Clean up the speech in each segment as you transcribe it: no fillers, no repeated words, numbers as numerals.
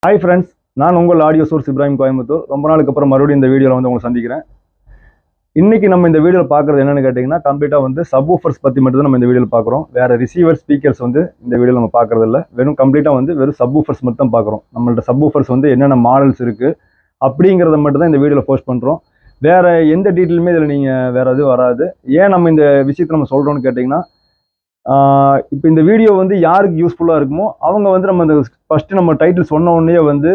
Hi friends, நான் உங்கள் audio source Ibrahim Coimbatore. ரொம்ப நாளுக்கு அப்புறம் மறுபடியும் இந்த வீடியோவில் வந்து உங்களை சந்திக்கிறேன். இன்னைக்கு நம்ம இந்த வீடியோவில் பார்க்குறது என்னன்னு கேட்டிங்கன்னா, கம்ப்ளீட்டாக வந்து சப்வூஃபர்ஸ் பற்றி மட்டும் தான் நம்ம இந்த வீடியோவில் பார்க்குறோம். வேறு ரிசீவர் ஸ்பீக்கர்ஸ் வந்து இந்த வீடியோவில் நம்ம பார்க்குறது இல்லை. கம்ப்ளீட்டாக வந்து வெறும் சப்வூஃபர்ஸ் மட்டும் தான் பார்க்குறோம். நம்மள்ட்ட சப்வூஃபர்ஸ் வந்து என்னென்ன மாடல்ஸ் இருக்குது அப்படிங்கிறத மட்டும் தான் இந்த வீடியோவில் போஸ்ட் பண்ணுறோம். வேறு எந்த டீட்டெயிலுமே இதில் நீங்கள் வேறு எதுவும் வராது. ஏன் நம்ம இந்த விஷயத்தை நம்ம சொல்கிறோன்னு கேட்டிங்கன்னா, இப்போ இந்த வீடியோ வந்து யாருக்கு யூஸ்ஃபுல்லாக இருக்குமோ அவங்க வந்து நம்ம இந்த ஃபஸ்ட்டு நம்ம டைட்டில் சொன்ன உடனே வந்து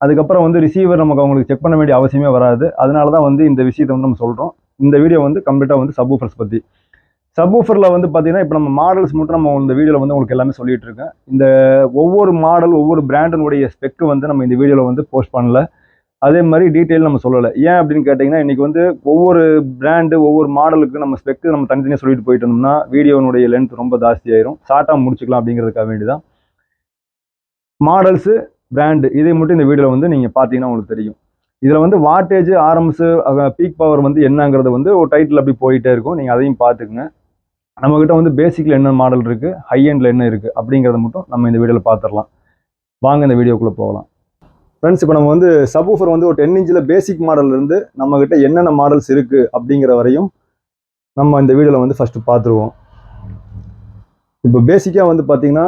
அதுக்கப்புறம் வந்து ரிசீவர் நமக்கு அவங்களுக்கு செக் பண்ண வேண்டிய அவசியமே வராது. அதனால தான் வந்து இந்த விஷயத்தை வந்து நம்ம சொல்கிறோம். இந்த வீடியோ வந்து கம்ப்ளீட்டாக வந்து சப்வூஃபர்ஸ் பற்றி. சப்வூஃபரில் வந்து பார்த்தீங்கன்னா, இப்போ நம்ம மாடல்ஸ் மட்டும் நம்ம இந்த வீடியோவில் வந்து உங்களுக்கு எல்லாமே சொல்லிட்டு இருக்கேன். இந்த ஒவ்வொரு மாடல் ஒவ்வொரு பிராண்டினுடைய ஸ்பெக்கு வந்து நம்ம இந்த வீடியோவில் வந்து போஸ்ட் பண்ணல. அதே மாதிரி டீட்டெயில் நம்ம சொல்லலை. ஏன் அப்படின்னு கேட்டிங்கன்னா, இன்றைக்கி வந்து ஒவ்வொரு பிராண்டு ஒவ்வொரு மாடலுக்கு நம்ம ஸ்பெக்கு நம்ம தனித்தனியாக சொல்லிட்டு போயிட்டு இருந்தோம்னா வீடியோனுடைய லென்த் ரொம்ப ஜாஸ்தி ஆயிரும். ஷார்ட்டாக முடிச்சுக்கலாம் அப்படிங்கிறதுக்காக வேண்டிதான் மாடல்ஸு பிராண்டு இதை மட்டும் இந்த வீடியோவில் வந்து நீங்கள் பார்த்தீங்கன்னா உங்களுக்கு தெரியும். இதில் வந்து வாட்டேஜ் ஆர்எம்ஸு பீக் பவர் வந்து என்னங்கிறது வந்து ஒரு டைட்டில் அப்படி போயிட்டே இருக்கும். நீங்கள் அதையும் பார்த்துக்குங்க. நம்மக்கிட்ட வந்து பேசிக்கில் என்ன மாடல் இருக்குது, ஹை எண்டில் என்ன இருக்குது அப்படிங்கிறத மட்டும் நம்ம இந்த வீடியோவில் பார்த்துடலாம். வாங்க இந்த வீடியோக்குள்ளே போகலாம். ஃப்ரெண்ட்ஸ், இப்போ நம்ம வந்து சப்வூஃபர் வந்து ஒரு 10 இன்ச்சில் பேசிக் மாடல்லேருந்து நம்மக்கிட்ட என்னென்ன மாடல்ஸ் இருக்குது அப்படிங்கிற வரையும் நம்ம இந்த வீடியோவில் வந்து ஃபஸ்ட்டு பார்த்துருவோம். இப்போ பேசிக்காக வந்து பார்த்தீங்கன்னா,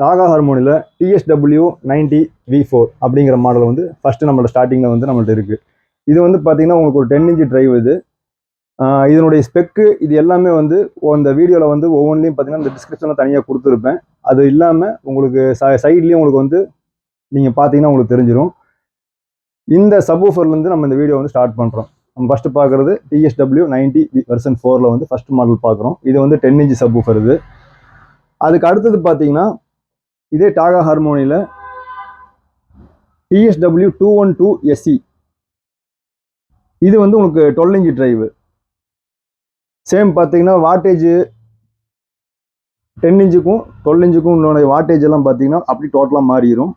டாகா ஹார்மோனியில் TSW90V4 அப்படிங்கிற மாடல் வந்து ஃபஸ்ட்டு நம்மளோட ஸ்டார்டிங்கில் வந்து நம்மள்ட்ட இருக்குது. இது வந்து பார்த்தீங்கன்னா உங்களுக்கு ஒரு 10 இன்ச் டிரைவ். இது இதனுடைய ஸ்பெக்கு இது எல்லாமே வந்து இந்த வீடியோவில் வந்து ஒவ்வொன்றிலையும் பார்த்தீங்கன்னா இந்த டிஸ்கிரிப்ஷனில் தனியாக கொடுத்துருப்பேன். அது இல்லாமல் உங்களுக்கு சைட்லேயும் உங்களுக்கு வந்து நீங்கள் பார்த்தீங்கன்னா உங்களுக்கு தெரிஞ்சிடும். இந்த சப்வூஃபர்லேருந்து நம்ம இந்த வீடியோ வந்து ஸ்டார்ட் பண்ணுறோம். நம்ம ஃபஸ்ட்டு பார்க்குறது TSW90 வெர்ஷன் 4 வந்து ஃபஸ்ட் மாடல் பார்க்குறோம். இது வந்து 10 இன்ச் சப்வூஃபர். இது அதுக்கு அடுத்தது பார்த்தீங்கன்னா இதே டாகா ஹார்மோனியில் TSW212SE. இது வந்து உங்களுக்கு 12 இன்ச் டிரைவு. சேம் பார்த்தீங்கன்னா வாட்டேஜ் 10 இன்ச்சுக்கும் 12 இன்ச்சுக்கும் உள்ள வாட்டேஜ் எல்லாம் பார்த்தீங்கன்னா அப்படி டோட்டலாக மாறிடும்.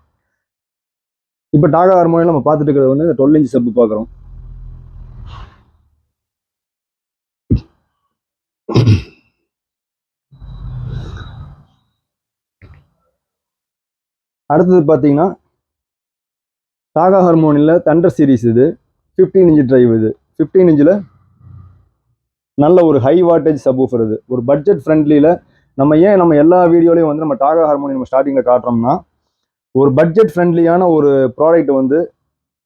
இப்போ டாகா ஹார்மோனியில் நம்ம பார்த்துட்டு இருக்கிறது வந்து 12 இன்ச் சப்பு பார்க்குறோம். அடுத்தது பார்த்தீங்கன்னா டாகா ஹார்மோனியில் தண்டர் சீரிஸ். இது 15 இன்ச் டிரைவ். இது 15 இன்ச்சில் நல்ல ஒரு ஹை வாட்டேஜ் சப்வூஃபர். இது ஒரு பட்ஜெட் ஃப்ரெண்ட்லியில் நம்ம எல்லா வீடியோலையும் வந்து நம்ம டாகா ஹார்மோனி நம்ம ஸ்டார்டிங்கில் காட்டுறோம்னா ஒரு பட்ஜெட் ஃப்ரெண்ட்லியான ஒரு ப்ராடக்ட் வந்து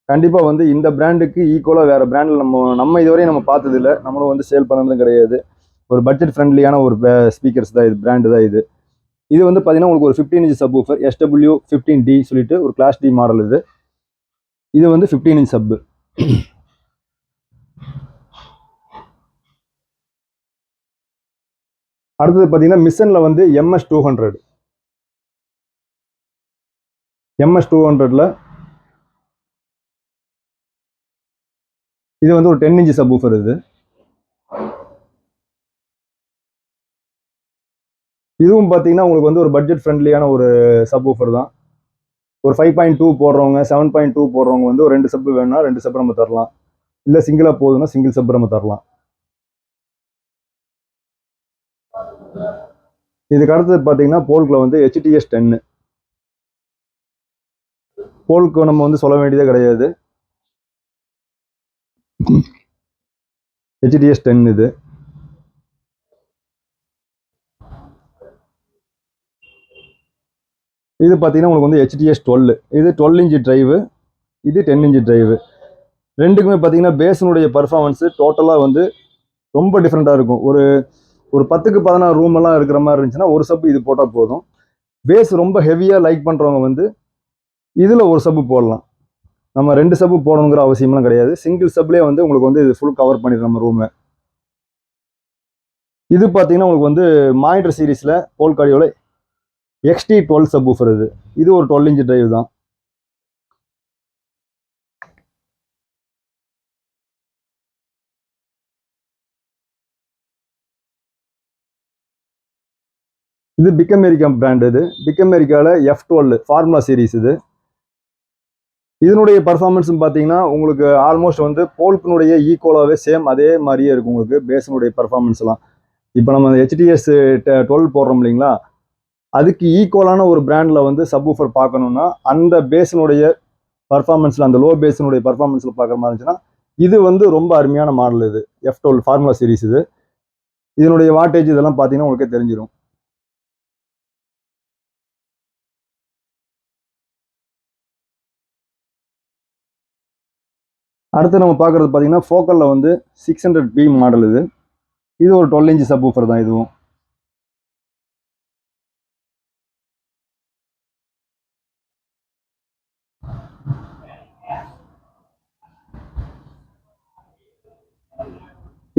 கண்டிப்பாக வந்து இந்த பிராண்டுக்கு ஈக்குவலாக வேறு பிராண்டில் நம்ம இதுவரையும் நம்ம பார்த்ததில்லை. நம்மளும் வந்து சேல் பண்ணதும் கிடையாது. ஒரு பட்ஜெட் ஃப்ரெண்ட்லியான ஒரு ஸ்பீக்கர்ஸ் தான் இது, பிராண்டு தான் இது. இது வந்து பார்த்தீங்கன்னா உங்களுக்கு ஒரு 15 இன்ச் சப்வூஃபர் SW15D சொல்லிட்டு ஒரு கிளாஸ் D மாடல். இது வந்து 15 இன்ச் சப்பு. அடுத்தது பார்த்தீங்கன்னா மிஷனில் வந்து MS200. MS200ல் இது வந்து ஒரு 10 இன்ச் சப்வூஃபர். இதுவும் பார்த்தீங்கன்னா உங்களுக்கு வந்து ஒரு பட்ஜெட் ஃப்ரெண்ட்லியான ஒரு சப்வூஃபர் தான். ஒரு 5.2 போடுறவங்க 7.2 போடுறவங்க வந்து ஒரு 2 சப்பு வேணும்னா 2 சப்பு நம்ம தரலாம். இல்லை சிங்கிளாக போதுன்னா சிங்கிள் சப்பு நம்ம தரலாம். இதுக்கு அடுத்தது பார்த்தீங்கன்னா போல்கில் வந்து HTS10. போல்க்கு நம்ம வந்து சொல்ல வேண்டியதே கிடையாது. HTS10 இது. இது பார்த்தீங்கன்னா உங்களுக்கு வந்து HTS12. இது 12 இன்ச் டிரைவு. இது 10 இன்ச் டிரைவு. ரெண்டுக்குமே பார்த்தீங்கன்னா பேஸினுடைய பர்ஃபார்மன்ஸு டோட்டலாக வந்து ரொம்ப டிஃப்ரெண்ட்டாக இருக்கும். ஒரு 10க்கு 16 ரூமெல்லாம் இருக்கிற மாதிரி இருந்துச்சுன்னா ஒரு சப்பு இது போட்டால் போதும். பேஸ் ரொம்ப ஹெவியாக லைக் பண்ணுறவங்க வந்து இதில் ஒரு சப்பு போடலாம். நம்ம 2 சப்பு போடணுங்கிற அவசியம்லாம் கிடையாது. சிங்கிள் சப்லேயே வந்து உங்களுக்கு வந்து இது ஃபுல் கவர் பண்ணிடும் நம்ம ரூமை. இது பார்த்தீங்கன்னா உங்களுக்கு வந்து மானிட்டர் சீரீஸில் போல்காடியோவில் XT12 சப்வூஃபர். இது ஒரு 12 இன்ச் டிரைவ் தான். இது பிக் அமெரிக்கா பிராண்ட். இது பிக் அமெரிக்காவில் F12 ஃபார்முலா சீரீஸ். இதனுடைய பர்ஃபார்மன்ஸும் பார்த்தீங்கன்னா உங்களுக்கு ஆல்மோஸ்ட் வந்து போல்கினுடைய ஈக்குவலாகவே சேம் அதே மாதிரியே இருக்கும் உங்களுக்கு பேஸினுடைய பர்ஃபார்மன்ஸ்லாம். இப்போ நம்ம HTS12 போடுறோம் இல்லைங்களா, அதுக்கு ஈக்குவலான ஒரு பிராண்டில் வந்து சப்வூஃபர் பார்க்கணுன்னா அந்த பேஸினுடைய பர்ஃபார்மன்ஸில் அந்த லோ பேஸினுடைய பர்ஃபார்மன்ஸில் பார்க்குற மாதிரி இருந்துச்சுன்னா இது வந்து ரொம்ப அருமையான மாடல். இது F12 ஃபார்முலா சீரிஸ். இது இதனுடைய வாட்டேஜ் இதெல்லாம் பார்த்தீங்கன்னா உங்களுக்கே தெரிஞ்சிடும். அடுத்து நம்ம பார்க்குறது பார்த்தீங்கன்னா ஃபோக்கலில் வந்து 600B மாடல். இது ஒரு 12 இன்ச் சப்வூஃபர் தான். இதுவும்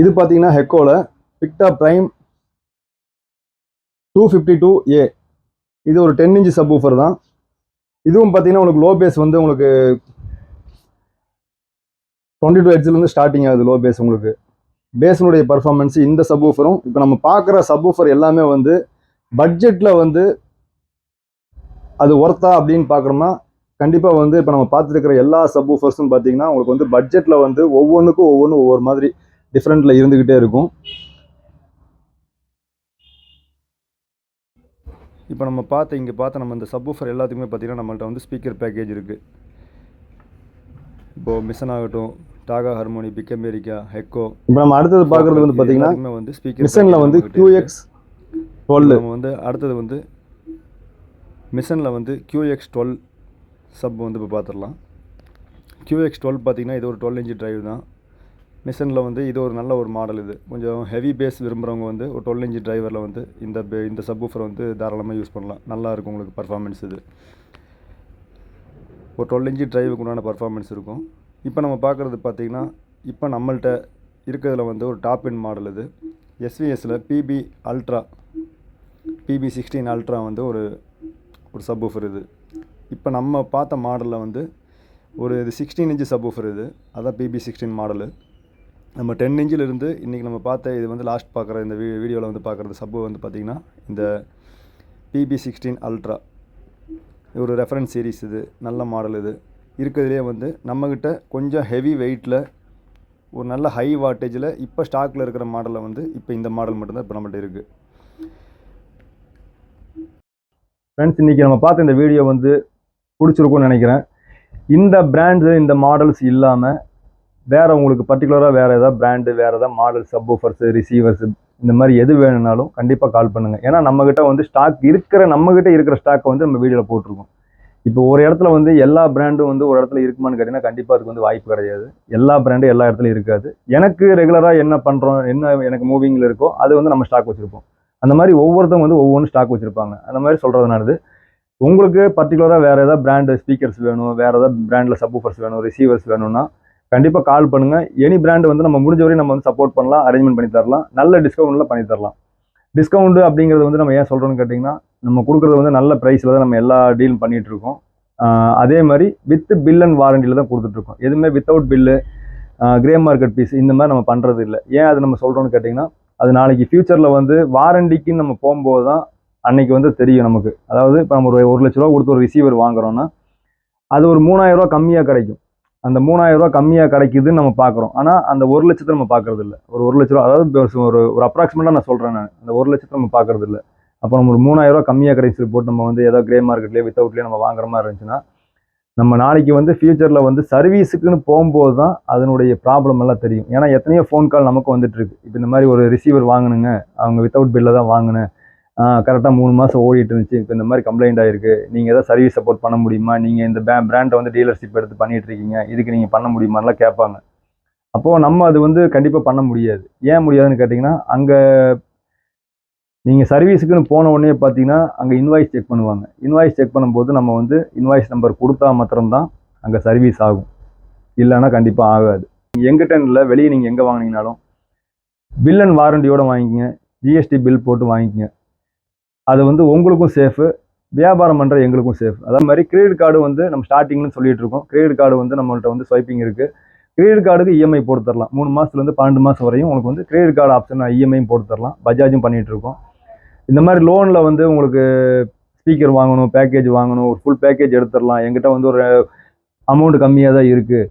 இது பார்த்தீங்கன்னா ஹெக்கோல பிக்டா பிரைம் 252A. இது ஒரு 10 இன்ச் சப்வூஃபர் தான். இதுவும் பார்த்தீங்கன்னா உங்களுக்கு லோ பேஸ் வந்து உங்களுக்கு 22 ஹெர்ட்ஸ்லேருந்து ஸ்டார்டிங் ஆகுது லோ பேஸ். உங்களுக்கு பேஸினுடைய பர்ஃபார்மன்ஸ் இந்த சப்வூஃபரும் இப்போ நம்ம பார்க்குற சப்வூஃபர் எல்லாமே வந்து பட்ஜெட்டில் வந்து அது ஒர்த்தா அப்படின்னு பார்க்குறோம்னா கண்டிப்பாக வந்து இப்போ நம்ம பார்த்துருக்கிற எல்லா சப்வூஃபர்ஸும் பார்த்தீங்கன்னா உங்களுக்கு வந்து பட்ஜெட்டில் வந்து ஒவ்வொன்றுக்கும் ஒவ்வொரு மாதிரி டிஃப்ரெண்ட்டில் இருந்துக்கிட்டே இருக்கும். இப்போ நம்ம இங்கே பார்த்த நம்ம இந்த சப்வூஃபர் எல்லாத்துக்குமே பார்த்தீங்கன்னா நம்மள்ட்ட வந்து ஸ்பீக்கர் பேக்கேஜ் இருக்குது. இப்போது மிஷன் ஆகட்டும், டாகா ஹார்மோனி, பிக் அமெரிக்கா, ஹெக்கோ. இப்போ நம்ம அடுத்தது பார்க்குறது வந்து பார்த்தீங்கன்னா வந்து ஸ்பீக்கர் மிஷனில் வந்து QX12. நம்ம வந்து அடுத்தது வந்து மிஷனில் வந்து QX12 சப் வந்து இப்போ பார்த்துடலாம். QX12 பார்த்தீங்கன்னா இது ஒரு 12 இன்ச் டிரைவ் தான். மிஷனில் வந்து இது ஒரு நல்ல ஒரு மாடல். இது கொஞ்சம் ஹெவி பேஸ் விரும்புகிறவங்க வந்து ஒரு 12 இன்ச் டிரைவரில் வந்து இந்த சப்வூஃபர் வந்து தாராளமாக யூஸ் பண்ணலாம். நல்லாயிருக்கும் உங்களுக்கு பர்ஃபார்மன்ஸ். இது ஒரு 12 இன்ச் டிரைவுக்கு உண்டான பர்ஃபார்மன்ஸ் இருக்கும். இப்போ நம்ம பார்க்குறது பார்த்திங்கன்னா இப்போ நம்மள்கிட்ட இருக்கிறதுல வந்து ஒரு டாப் எண்ட் மாடல். இது SVSல PB16 அல்ட்ரா வந்து ஒரு சப்வூஃபர். இது இப்போ நம்ம பார்த்த மாடலில் வந்து இது 16 இன்ச் சப்வூஃபர். இது அதான் PB16 மாடலு. நம்ம 10 இன்ச்சிலிருந்து இன்றைக்கி நம்ம பார்த்த இது வந்து லாஸ்ட் பார்க்குற இந்த வீடியோவில் வந்து பார்க்குறது சப்பு வந்து பார்த்திங்கன்னா இந்த PB16 அல்ட்ரா. இது ஒரு ரெஃபரன்ஸ் சீரிஸ். இது நல்ல மாடல். இது இருக்கிறதுலே வந்து நம்மக்கிட்ட கொஞ்சம் ஹெவி வெயிட்டில் ஒரு நல்ல ஹை வாட்டேஜில் இப்போ ஸ்டாக்கில் இருக்கிற மாடலில் வந்து இப்போ இந்த மாடல் மட்டும்தான் இப்போ நம்மகிட்ட இருக்குது. ஃப்ரெண்ட்ஸ், இன்றைக்கி நம்ம பார்த்த இந்த வீடியோ வந்து பிடிச்சிருக்கும்னு நினைக்கிறேன். இந்த பிராண்ட்ஸு இந்த மாடல்ஸ் இல்லாமல் வேறு உங்களுக்கு பர்டிகுலராக வேறு ஏதாவது பிராண்டு, வேறு ஏதாவது மாடல், சப்வூஃபர்ஸு, ரிசீவர்ஸு இந்த மாதிரி எது வேணும்னாலும் கண்டிப்பாக கால் பண்ணுங்கள். ஏன்னா நம்மக்கிட்ட வந்து நம்மக்கிட்ட இருக்கிற ஸ்டாக்கை வந்து நம்ம வீடியோவில் போட்டிருக்கோம். இப்போ ஒரு இடத்துல வந்து எல்லா பிராண்டும் வந்து ஒரு இடத்துல இருக்குமான்னு கேட்டிங்கன்னா கண்டிப்பாக அதுக்கு வந்து வாய்ப்பு கிடையாது. எல்லா பிராண்டும் எல்லா இடத்துலையும் இருக்காது. எனக்கு ரெகுலராக என்ன பண்ணுறோம், என்ன எனக்கு மூவிங்கில் இருக்கோ அது வந்து நம்ம ஸ்டாக் வச்சுருப்போம். அந்த மாதிரி ஒவ்வொருத்தவங்க வந்து ஒவ்வொன்றும் ஸ்டாக் வச்சுருப்பாங்க. அந்த மாதிரி சொல்கிறதுனால உங்களுக்கு பர்டிகுலராக வேறு ஏதாவது பிராண்டு ஸ்பீக்கர்ஸ் வேணும், வேறு ஏதாவது பிராண்டில் சப்வூஃபர்ஸ் வேணும், ரிசீவர்ஸ் வேணும்னா கண்டிப்பாக கால் பண்ணுங்கள். எனி பிராண்டு வந்து நம்ம முடிஞ்ச வரையும் நம்ம வந்து சப்போர்ட் பண்ணலாம், அரேஞ்ச்மெண்ட் பண்ணி தரலாம், நல்ல டிஸ்கவுண்ட்டில் பண்ணி தரலாம். டிஸ்கவுண்ட் அப்படிங்கிறது வந்து நம்ம ஏன் சொல்கிறோன்னு கேட்டிங்கன்னா நம்ம கொடுக்குறது வந்து நல்ல ப்ரைஸில் தான் நம்ம எல்லா டீலும் பண்ணிகிட்ருக்கோம். அதே மாதிரி வித் பில் அண்ட் வாரண்டியில் தான் கொடுத்துட்ருக்கோம். எதுவுமே without bill, grey market piece இந்த மாதிரி நம்ம பண்ணுறது இல்லை. ஏன் அது நம்ம சொல்கிறோன்னு கேட்டிங்கன்னா அது நாளைக்கு ஃப்யூச்சரில் வந்து வாரண்டிக்குன்னு நம்ம போகும்போது தான் அன்னைக்கு வந்து தெரியும் நமக்கு. அதாவது இப்போ நம்ம ஒரு 1 லட்ச ரூபா கொடுத்து ஒரு ரிசீவர் வாங்குறோன்னா அது ஒரு 3000 ரூபா கம்மியாக கிடைக்கும். அந்த 3000 ரூபா கம்மியாக கிடைக்குதுன்னு நம்ம பார்க்குறோம். ஆனால் அந்த 1 லட்சத்தை நம்ம பார்க்கறது இல்லை. ஒரு 1 லட்ச ரூபா, அதாவது ஒரு அப்ராக்சிமேட்டாக நான் சொல்கிறேன். அந்த 1 லட்சத்தை நம்ம பார்க்கறது இல்லை. அப்போ நம்ம ஒரு 3000 ரூபா கம்மியாக கிடைச்சி போட்டு நம்ம வந்து ஏதாவது கிரே மார்க்கெட்லேயே வித்தவுட்லேயே நம்ம வாங்குற மாதிரி இருந்துச்சுன்னா நம்ம நாளைக்கு வந்து ஃபியூச்சரில் வந்து சர்வீஸுக்குன்னு போகும்போது தான் அதனுடைய ப்ராப்ளம் எல்லாம் தெரியும். ஏன்னா எத்தனையோ ஃபோன் கால் நமக்கு வந்துட்டு இருக்கு. இப்போ இந்த மாதிரி ஒரு ரிசீவர் வாங்கினுங்க, அவங்க வித்தவுட் பில்லில் தான் வாங்கினேன், கரெக்டாக 3 மாதம் ஓடிட்டு இருந்துச்சு, இப்போ இந்த மாதிரி கம்ப்ளைண்ட் ஆகிருக்கு, நீங்கள் எதாவது சர்வீஸ் சப்போர்ட் பண்ண முடியுமா, நீங்கள் இந்த பிராண்டை வந்து டீலர்ஷிப் எடுத்து பண்ணிகிட்டு இருக்கீங்க, இதுக்கு நீங்கள் பண்ண முடியுமான்லாம் கேட்பாங்க. அப்போது நம்ம அது வந்து கண்டிப்பாக பண்ண முடியாது. ஏன் முடியாதுன்னு கேட்டிங்கன்னா அங்கே நீங்கள் சர்வீஸுக்குன்னு போன உடனே பார்த்தீங்கன்னா அங்கே இன்வாய்ஸ் செக் பண்ணுவாங்க. இன்வாய்ஸ் செக் பண்ணும்போது நம்ம வந்து இன்வாய்ஸ் நம்பர் கொடுத்தா மாத்திரம்தான் அங்கே சர்வீஸ் ஆகும், இல்லைன்னா கண்டிப்பாக ஆகாது. எங்கிட்ட இல்லை, வெளியே நீங்கள் எங்கே வாங்கினீங்கனாலும் பில் அண்ட் வாரண்டியோடு வாங்கிக்கங்க, ஜிஎஸ்டி பில் போட்டு வாங்கிக்கங்க. அது வந்து உங்களுக்கும் சேஃபு, வியாபாரம் பண்ணுற எங்களுக்கும் சேஃப். அதே மாதிரி கிரெடிட் கார்டு வந்து நம்ம ஸ்டார்டிங்னு சொல்லிட்டு இருக்கோம். கிரெடிட் கார்டு வந்து நம்மள்ட்ட வந்து ஸ்வைப்பிங் இருக்குது. கிரெடிட் கார்டுக்கு இஎம்ஐ போட்டு தரலாம். 3 மாதத்துலேருந்து 12 மாதம் வரையும் உங்களுக்கு வந்து கிரெடிட் கார்டு ஆப்ஷன் இஎம்ஐயும் போட்டு தரலாம். பஜாஜும் பண்ணிகிட்டு இருக்கோம். இந்த மாதிரி லோனில் வந்து உங்களுக்கு ஸ்பீக்கர் வாங்கணும், பேக்கேஜ் வாங்கணும், ஒரு ஃபுல் பேக்கேஜ் எடுத்துடலாம். எங்கிட்ட வந்து ஒரு அமௌண்ட் கம்மியாக தான் இருக்குது,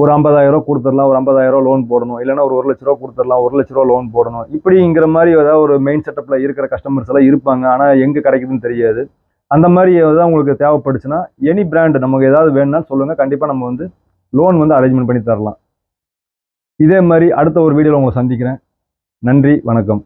ஒரு 50,000 ரூபா கொடுத்துடலாம், ஒரு 50,000 ரூபா லோன் போடணும், இல்லைனா ஒரு 1 லட்ச ரூபா கொடுத்துடலாம், 1 லட்ச ரூபா லோன் போடணும், இப்படிங்கிற மாதிரி ஏதாவது ஒரு மெயின் செட்டப்பில் இருக்கிற கஸ்டமர்ஸ் எல்லாம் இருப்பாங்க. ஆனால் எங்கே கிடைக்குதுன்னு தெரியாது. அந்த மாதிரி ஏதாவது உங்களுக்கு தேவைப்படுச்சுன்னா எனி பிராண்ட் நமக்கு ஏதாவது வேணும்னாலும் சொல்லுங்கள், கண்டிப்பாக நம்ம வந்து லோன் வந்து அரேஞ்ச்மெண்ட் பண்ணி தரலாம். இதே மாதிரி அடுத்த ஒரு வீடியோவில் உங்களை சந்திக்கிறேன். நன்றி, வணக்கம்.